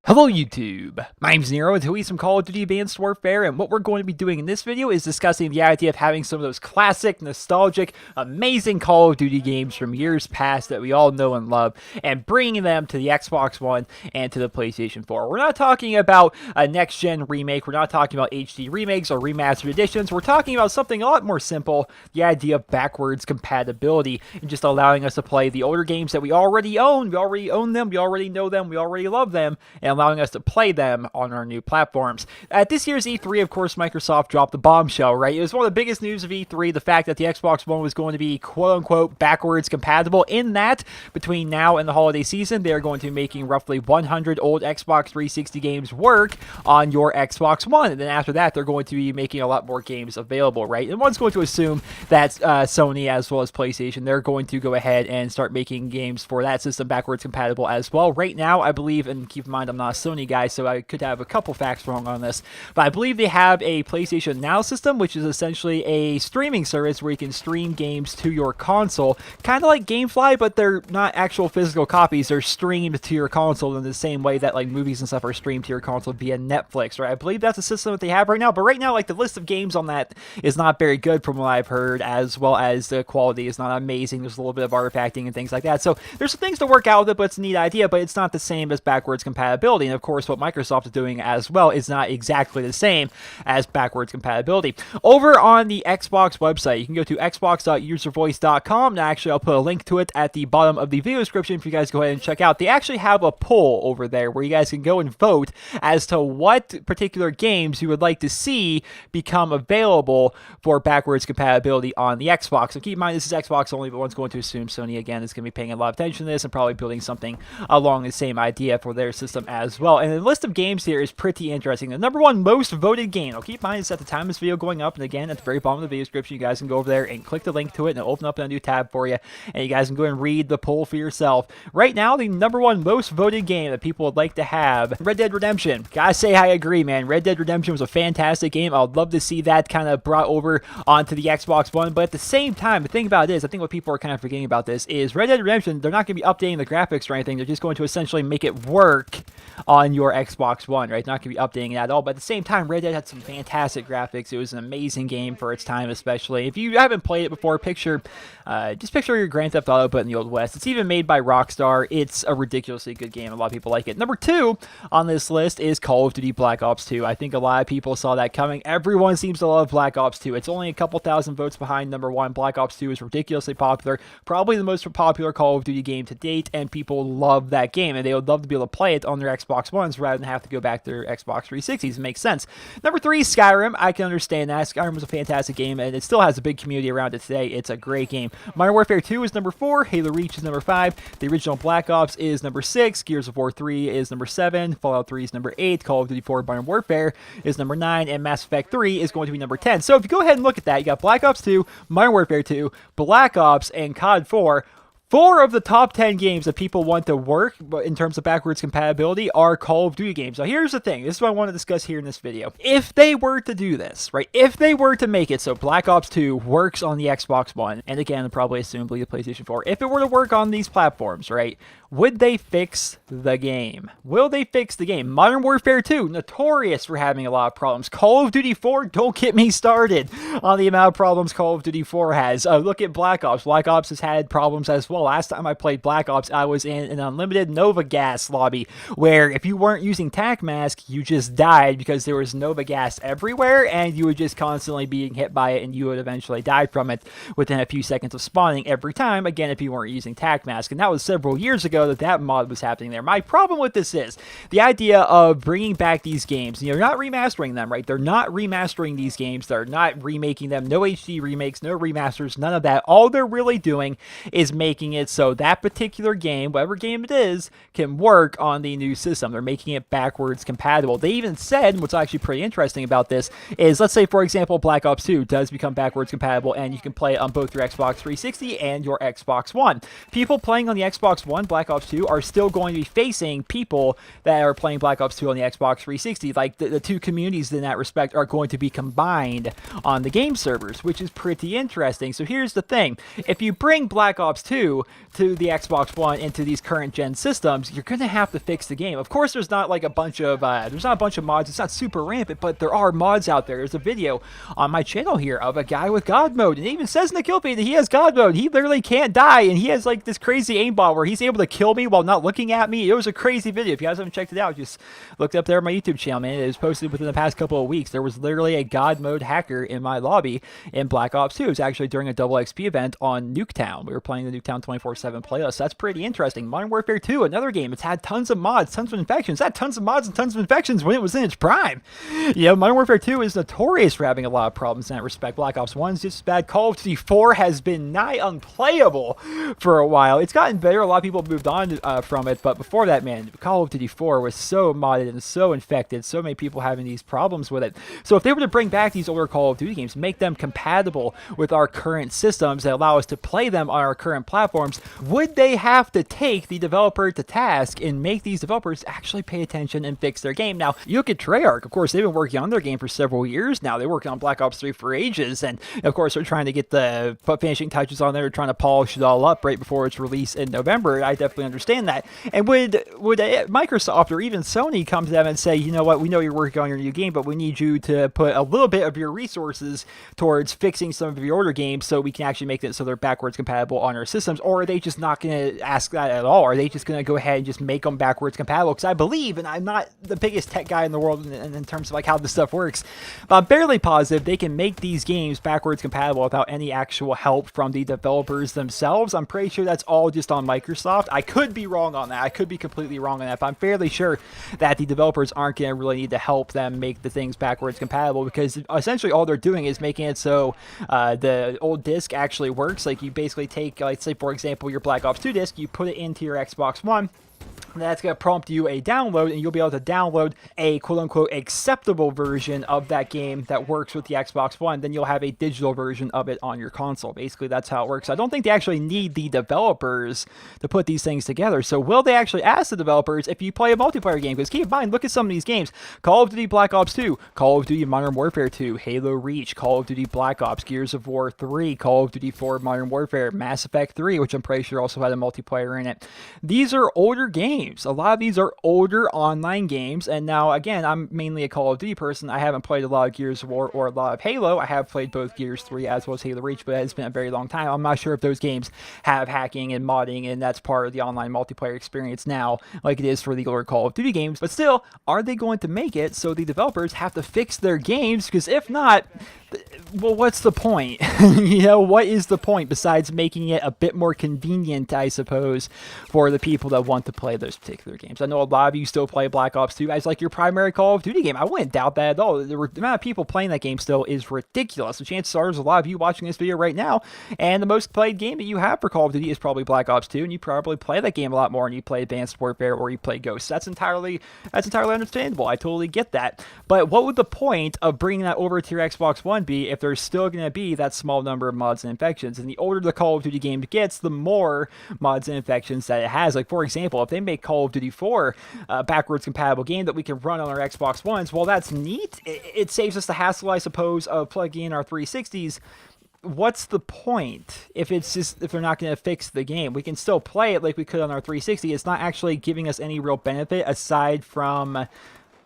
Hello YouTube, my name's Nero and today some Call of Duty Advanced Warfare, and what we're going to be doing in this video is discussing the idea of having some of those classic, nostalgic, amazing Call of Duty games from years past that we all know and love, and bringing them to the Xbox One and to the PlayStation 4. We're not talking about a next-gen remake, we're not talking about HD remakes or remastered editions, we're talking about something a lot more simple, the idea of backwards compatibility, and just allowing us to play the older games that we already own them, we already know them, we already love them, and allowing us to play them on our new platforms. At this year's E3, of course, Microsoft dropped the bombshell, right? It was one of the biggest news of E3, the fact that the Xbox One was going to be quote-unquote backwards compatible, in that between now and the holiday season, they're going to be making roughly 100 old Xbox 360 games work on your Xbox One, and then after that, they're going to be making a lot more games available, right? And one's going to assume that Sony, as well as PlayStation, they're going to go ahead and start making games for that system backwards compatible as well. Right now, I believe, and keep in mind, I'm not a Sony guy, so I could have a couple facts wrong on this, but I believe they have a PlayStation Now system, which is essentially a streaming service where you can stream games to your console, kind of like GameFly, but they're not actual physical copies, they're streamed to your console in the same way that like movies and stuff are streamed to your console via Netflix, right? I believe that's a system that they have right now, but right now, like, the list of games on that is not very good from what I've heard, as well as the quality is not amazing. There's a little bit of artifacting and things like that, so there's some things to work out with it, but it's a neat idea, but it's not the same as backwards compatibility. And of course, what Microsoft is doing as well is not exactly the same as backwards compatibility. Over on the Xbox website, you can go to xbox.uservoice.com, and actually I'll put a link to it at the bottom of the video description for you guys to go ahead and check out. They actually have a poll over there where you guys can go and vote as to what particular games you would like to see become available for backwards compatibility on the Xbox. So keep in mind, this is Xbox only, but one's going to assume Sony, again, is going to be paying a lot of attention to this and probably building something along the same idea for their system as well. And the list of games here is pretty interesting. The number one most voted game, now keep in mind, it's at the time of this video going up, and again, at the very bottom of the video description, you guys can go over there and click the link to it, and it'll open up a new tab for you, and you guys can go and read the poll for yourself. Right now, the number one most voted game that people would like to have, Red Dead Redemption. Gotta say, I agree, man. Red Dead Redemption was a fantastic game. I'd love to see that kind of brought over onto the Xbox One, but at the same time, the thing about it is, I think what people are kind of forgetting about this is Red Dead Redemption, they're not going to be updating the graphics or anything, they're just going to essentially make it work on your Xbox One, right? Not going to be updating it at all, but at the same time, Red Dead had some fantastic graphics. It was an amazing game for its time, especially. If you haven't played it before, just picture your Grand Theft Auto but in the Old West. It's even made by Rockstar. It's a ridiculously good game. A lot of people like it. Number 2 on this list is Call of Duty Black Ops 2. I think a lot of people saw that coming. Everyone seems to love Black Ops 2. It's only a couple thousand votes behind number 1. Black Ops 2 is ridiculously popular. Probably the most popular Call of Duty game to date, and people love that game, and they would love to be able to play it on their Xbox Ones rather than have to go back to their Xbox 360s. It makes sense. Number 3 is Skyrim. I can understand that. Skyrim was a fantastic game, and it still has a big community around it today. It's a great game. Modern Warfare 2 is number 4. Halo Reach is number 5. The original Black Ops is number 6. Gears of War 3 is number 7. Fallout 3 is number 8. Call of Duty 4 Modern Warfare is number 9. And Mass Effect 3 is going to be number 10. So if you go ahead and look at that, you got Black Ops 2, Modern Warfare 2, Black Ops, and COD 4. 4 of the top 10 games that people want to work in terms of backwards compatibility are Call of Duty games. Now, here's the thing. This is what I want to discuss here in this video. If they were to do this, right, if they were to make it so Black Ops 2 works on the Xbox One, and again, probably assumably the PlayStation 4, if it were to work on these platforms, right, would they fix the game? Will they fix the game? Modern Warfare 2, notorious for having a lot of problems. Call of Duty 4, don't get me started on the amount of problems Call of Duty 4 has. Look at Black Ops. Black Ops has had problems as well. Last time I played Black Ops, I was in an unlimited Nova Gas lobby where if you weren't using Tac Mask, you just died because there was Nova Gas everywhere and you would just constantly being hit by it and you would eventually die from it within a few seconds of spawning every time, again, if you weren't using Tac Mask. And that was several years ago that mod was happening there. My problem with this is the idea of bringing back these games. You're not remastering them, right? They're not remastering these games. They're not remaking them. No HD remakes, no remasters, none of that. All they're really doing is making making it so that particular game, whatever game it is, can work on the new system. They're making it backwards compatible. They even said, what's actually pretty interesting about this is, let's say, for example, Black Ops 2 does become backwards compatible and you can play it on both your Xbox 360 and your Xbox One. People playing on the Xbox One Black Ops 2 are still going to be facing people that are playing Black Ops 2 on the Xbox 360. Like, the two communities in that respect are going to be combined on the game servers, which is pretty interesting. So here's the thing. If you bring Black Ops 2 to the Xbox One into these current gen systems, you're going to have to fix the game. Of course, there's not like a bunch of mods. It's not super rampant, but there are mods out there. There's a video on my channel here of a guy with God mode, and it even says in the kill feed that he has God mode. He literally can't die, and he has like this crazy aimbot where he's able to kill me while not looking at me. It was a crazy video. If you guys haven't checked it out, just look it up there on my YouTube channel, man. It was posted within the past couple of weeks. There was literally a God mode hacker in my lobby in Black Ops 2. It was actually during a double XP event on Nuketown. We were playing the Nuketown 24/7 playlist. So that's pretty interesting. Modern Warfare 2, another game. It's had tons of mods, tons of infections. It had tons of mods and tons of infections when it was in its prime. You know, Modern Warfare 2 is notorious for having a lot of problems in that respect. Black Ops 1 is just as bad. Call of Duty 4 has been nigh unplayable for a while. It's gotten better. A lot of people have moved on from it, but before that, man, Call of Duty 4 was so modded and so infected. So many people having these problems with it. So if they were to bring back these older Call of Duty games, make them compatible with our current systems that allow us to play them on our current platforms, would they have to take the developer to task and make these developers actually pay attention and fix their game? Now, you look at Treyarch. Of course, they've been working on their game for several years now. They're working on Black Ops 3 for ages, and of course, they're trying to get the finishing touches on there. They're trying to polish it all up right before its release in November. I definitely understand that. And would Microsoft or even Sony come to them and say, you know what, we know you're working on your new game, but we need you to put a little bit of your resources towards fixing some of your older games so we can actually make it so they're backwards compatible on our systems? Or are they just not going to ask that at all? Are they just going to go ahead and just make them backwards compatible? Because I believe, and I'm not the biggest tech guy in the world in terms of like how this stuff works, but I'm barely positive they can make these games backwards compatible without any actual help from the developers themselves. I'm pretty sure that's all just on Microsoft. I could be wrong on that. I could be completely wrong on that, but I'm fairly sure that the developers aren't going to really need to help them make the things backwards compatible, because essentially all they're doing is making it so the old disc actually works. Like, you basically take, like, say for example, your Black Ops 2 disc, you put it into your Xbox One. That's going to prompt you a download, and you'll be able to download a quote-unquote acceptable version of that game that works with the Xbox One. Then you'll have a digital version of it on your console. Basically, that's how it works. I don't think they actually need the developers to put these things together. So will they actually ask the developers if you play a multiplayer game? Because keep in mind, look at some of these games. Call of Duty Black Ops 2, Call of Duty Modern Warfare 2, Halo Reach, Call of Duty Black Ops, Gears of War 3, Call of Duty 4 Modern Warfare, Mass Effect 3, which I'm pretty sure also had a multiplayer in it. These are older games. A lot of these are older online games, and now, again, I'm mainly a Call of Duty person. I haven't played a lot of Gears of War or a lot of Halo. I have played both Gears 3 as well as Halo Reach, but it's been a very long time. I'm not sure if those games have hacking and modding, and that's part of the online multiplayer experience now, like it is for the older Call of Duty games. But still, are they going to make it so the developers have to fix their games? Because if not, well, what's the point? You know, what is the point besides making it a bit more convenient, I suppose, for the people that want to play those particular games? I know a lot of you still play Black Ops 2 as like your primary Call of Duty game. I wouldn't doubt that at all. The amount of people playing that game still is ridiculous. The chances are there's a lot of you watching this video right now, and the most played game that you have for Call of Duty is probably Black Ops 2, and you probably play that game a lot more, and you play Advanced Warfare or you play Ghosts. That's entirely understandable. I totally get that. But what would the point of bringing that over to your Xbox One be if there's still going to be that small number of mods and infections? And the older the Call of Duty game gets, the more mods and infections that it has. Like, for example, if they make Call of Duty 4 a backwards compatible game that we can run on our Xbox Ones, well, that's neat. It saves us the hassle, I suppose, of plugging in our 360s. What's the point if they're not going to fix the game? We can still play it like we could on our 360. It's not actually giving us any real benefit aside from,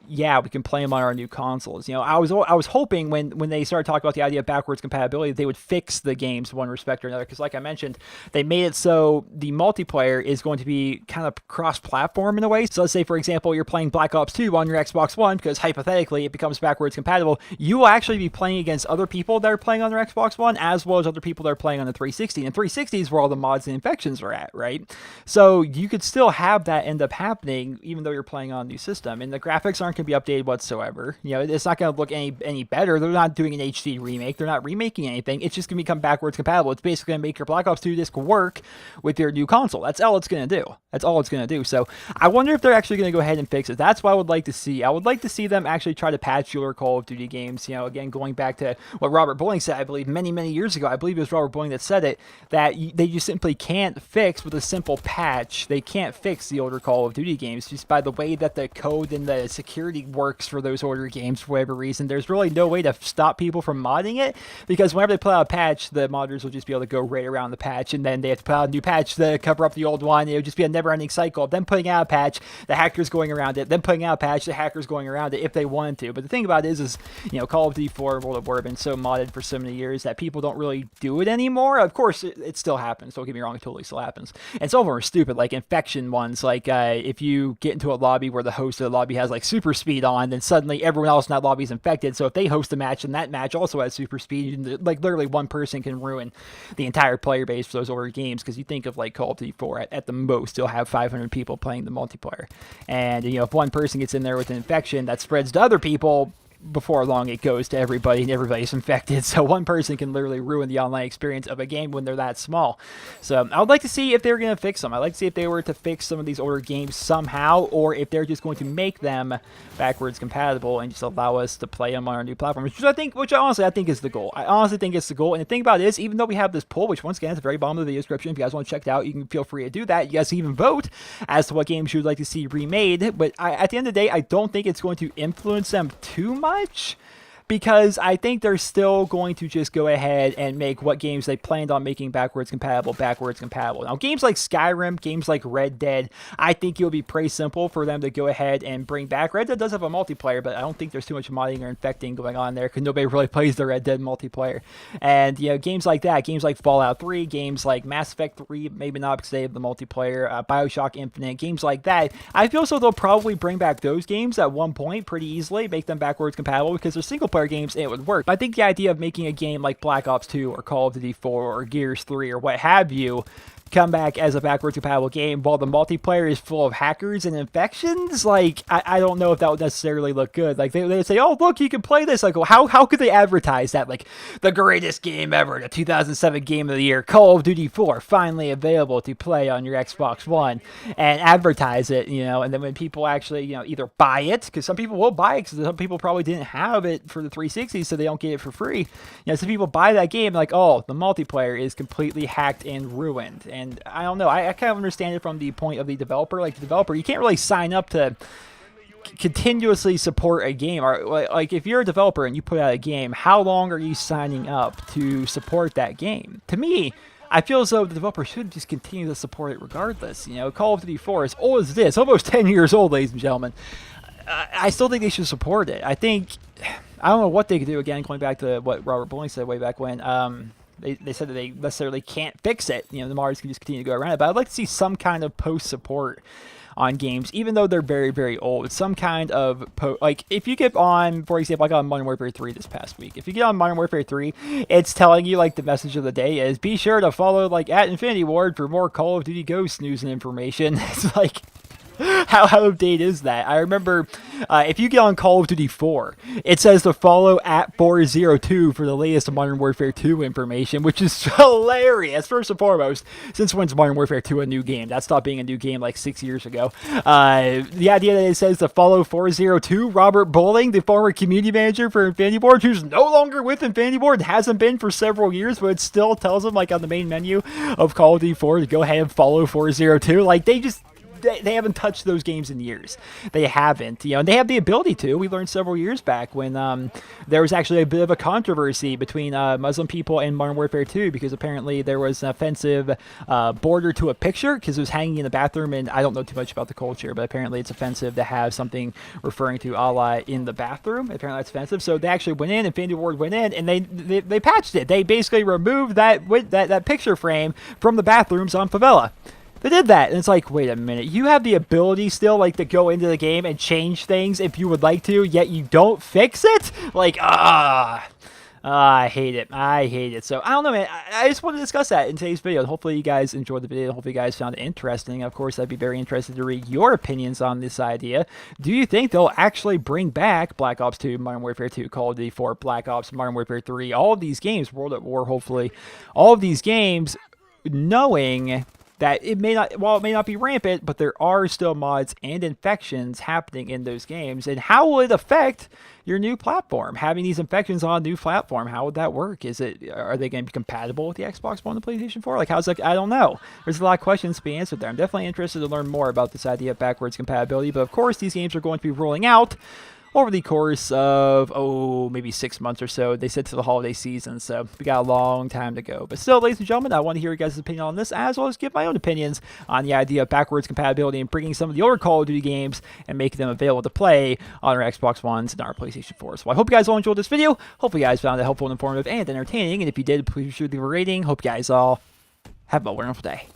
yeah, we can play them on our new consoles. You know, I was hoping when they started talking about the idea of backwards compatibility, they would fix the games one respect or another. Because like I mentioned, they made it so the multiplayer is going to be kind of cross-platform in a way. So let's say, for example, you're playing Black Ops 2 on your Xbox One, because hypothetically it becomes backwards compatible. You will actually be playing against other people that are playing on their Xbox One, as well as other people that are playing on the 360. And 360 is where all the mods and infections are at, right? So you could still have that end up happening, even though you're playing on a new system. And the graphics aren't aren't going to be updated whatsoever. You know, it's not going to look any better. They're not doing an HD remake. They're not remaking anything. It's just going to become backwards compatible. It's basically going to make your Black Ops 2 disc work with your new console. That's all it's going to do. That's all it's going to do. So I wonder if they're actually going to go ahead and fix it. That's what I would like to see. I would like to see them actually try to patch your Call of Duty games. You know, again, going back to what Robert Bowling said, I believe many years ago, I believe it was Robert Bowling that said it, that they just simply can't fix with a simple patch. They can't fix the older Call of Duty games just by the way that the code and the security works for those older games for whatever reason. There's really no way to stop people from modding it, because whenever they put out a patch, the modders will just be able to go right around the patch, and then they have to put out a new patch to cover up the old one. It would just be a never-ending cycle of them putting out a patch, the hackers going around it, then putting out a patch, the hackers going around it if they wanted to. But the thing about it is you know, Call of Duty 4 and World at War have been so modded for so many years that people don't really do it anymore. Of course, it still happens. Don't get me wrong, it totally still happens. And some of them are stupid, like infection ones. Like if you get into a lobby where the host of the lobby has like super speed on, then suddenly everyone else in that lobby is infected. So if they host a match and that match also has super speed, and like literally one person can ruin the entire player base for those older games. Because you think of like Call of Duty 4, at the most you'll have 500 people playing the multiplayer, and you know, if one person gets in there with an infection that spreads to other people, before long it goes to everybody and everybody's infected. So one person can literally ruin the online experience of a game when they're that small. So I would like to see if they're going to fix them. I'd like to see if they were to fix some of these older games somehow, or if they're just going to make them backwards compatible and just allow us to play them on our new platforms, which honestly I think is the goal. I honestly think it's the goal. And the thing about it is, even though we have this poll, which once again at the very bottom of the video description, if you guys want to check it out, you can feel free to do that. You guys can even vote as to what games you would like to see remade. But at the end of the day, I don't think it's going to influence them too much, because I think they're still going to just go ahead and make what games they planned on making backwards compatible. Now, games like Skyrim, games like Red Dead, I think it'll be pretty simple for them to go ahead and bring back. Red Dead does have a multiplayer, but I don't think there's too much modding or infecting going on there, because nobody really plays the Red Dead multiplayer. And, you know, games like that, games like Fallout 3, games like Mass Effect 3, maybe not because they have the multiplayer, Bioshock Infinite, games like that, I feel so they'll probably bring back those games at one point pretty easily, make them backwards compatible, because they're single player games and it would work. But I think the idea of making a game like Black Ops 2 or Call of Duty 4 or Gears 3 or what have you come back as a backwards compatible game while the multiplayer is full of hackers and infections, like I don't know if that would necessarily look good. Like they would say, oh look, you can play this. Like, well, how could they advertise that, like the greatest game ever, the 2007 game of the year, Call of Duty 4 finally available to play on your Xbox One, and advertise it, you know? And then when people actually, you know, either buy it, because some people will buy it, because some people probably didn't have it for the 360, so they don't get it for free. You know, some people buy that game like, oh, the multiplayer is completely hacked and ruined. And I don't know, I kind of understand it from the point of the developer. Like, the developer, you can't really sign up to continuously support a game. Or like, if you're a developer and you put out a game, how long are you signing up to support that game? To me, I feel as though the developer should just continue to support it regardless. You know, Call of Duty 4, as old as it is, almost 10 years old, ladies and gentlemen, I still think they should support it. I don't know what they could do, again, going back to what Robert Bowling said way back when. They said that they necessarily can't fix it. You know, the modders can just continue to go around it. But I'd like to see some kind of post-support on games, even though they're very old. Some kind of like, if you get on, for example, I got on Modern Warfare 3 this past week. If you get on Modern Warfare 3, it's telling you, like, the message of the day is, be sure to follow, like, @InfinityWard for more Call of Duty Ghost news and information. It's like, how out of date is that? I remember if you get on Call of Duty 4, it says to follow @402 for the latest Modern Warfare 2 information, which is hilarious. First and foremost, since when's Modern Warfare 2 a new game? That stopped being a new game like 6 years ago. The idea that it says to follow 402, Robert Bowling, the former community manager for Infinity Ward, who's no longer with Infinity Ward, hasn't been for several years, but it still tells him, like, on the main menu of Call of Duty 4 to go ahead and follow 402. Like, they haven't touched those games in years. They haven't, you know, and they have the ability to. We learned several years back when there was actually a bit of a controversy between Muslim people and Modern Warfare 2, because apparently there was an offensive border to a picture because it was hanging in the bathroom, and I don't know too much about the culture, but apparently it's offensive to have something referring to Allah in the bathroom. Apparently that's offensive, so they actually went in, Infinity Ward went in, and they patched it. They basically removed that picture frame from the bathrooms on Favela. They did that, and it's like, wait a minute, you have the ability still, like, to go into the game and change things if you would like to, yet you don't fix it? Like, I hate it. I hate it. So I don't know, man. I just want to discuss that in today's video. Hopefully you guys enjoyed the video. Hopefully you guys found it interesting. Of course, I'd be very interested to read your opinions on this idea. Do you think they'll actually bring back Black Ops 2, Modern Warfare 2, Call of Duty 4, Black Ops, Modern Warfare 3, all of these games, World at War, hopefully, all of these games, knowing that it may not, while it may not be rampant, but there are still mods and infections happening in those games. And how will it affect your new platform? Having these infections on a new platform, how would that work? Are they going to be compatible with the Xbox One and the PlayStation 4? Like, how's that? I don't know. There's a lot of questions to be answered there. I'm definitely interested to learn more about this idea of backwards compatibility. But of course, these games are going to be rolling out over the course of, maybe 6 months or so. They said to the holiday season, so we got a long time to go. But still, ladies and gentlemen, I want to hear your guys' opinion on this, as well as give my own opinions on the idea of backwards compatibility and bringing some of the older Call of Duty games and making them available to play on our Xbox Ones and our PlayStation 4s. So I hope you guys all enjoyed this video. Hope you guys found it helpful, informative, and entertaining. And if you did, please be sure to leave a rating. Hope you guys all have a wonderful day.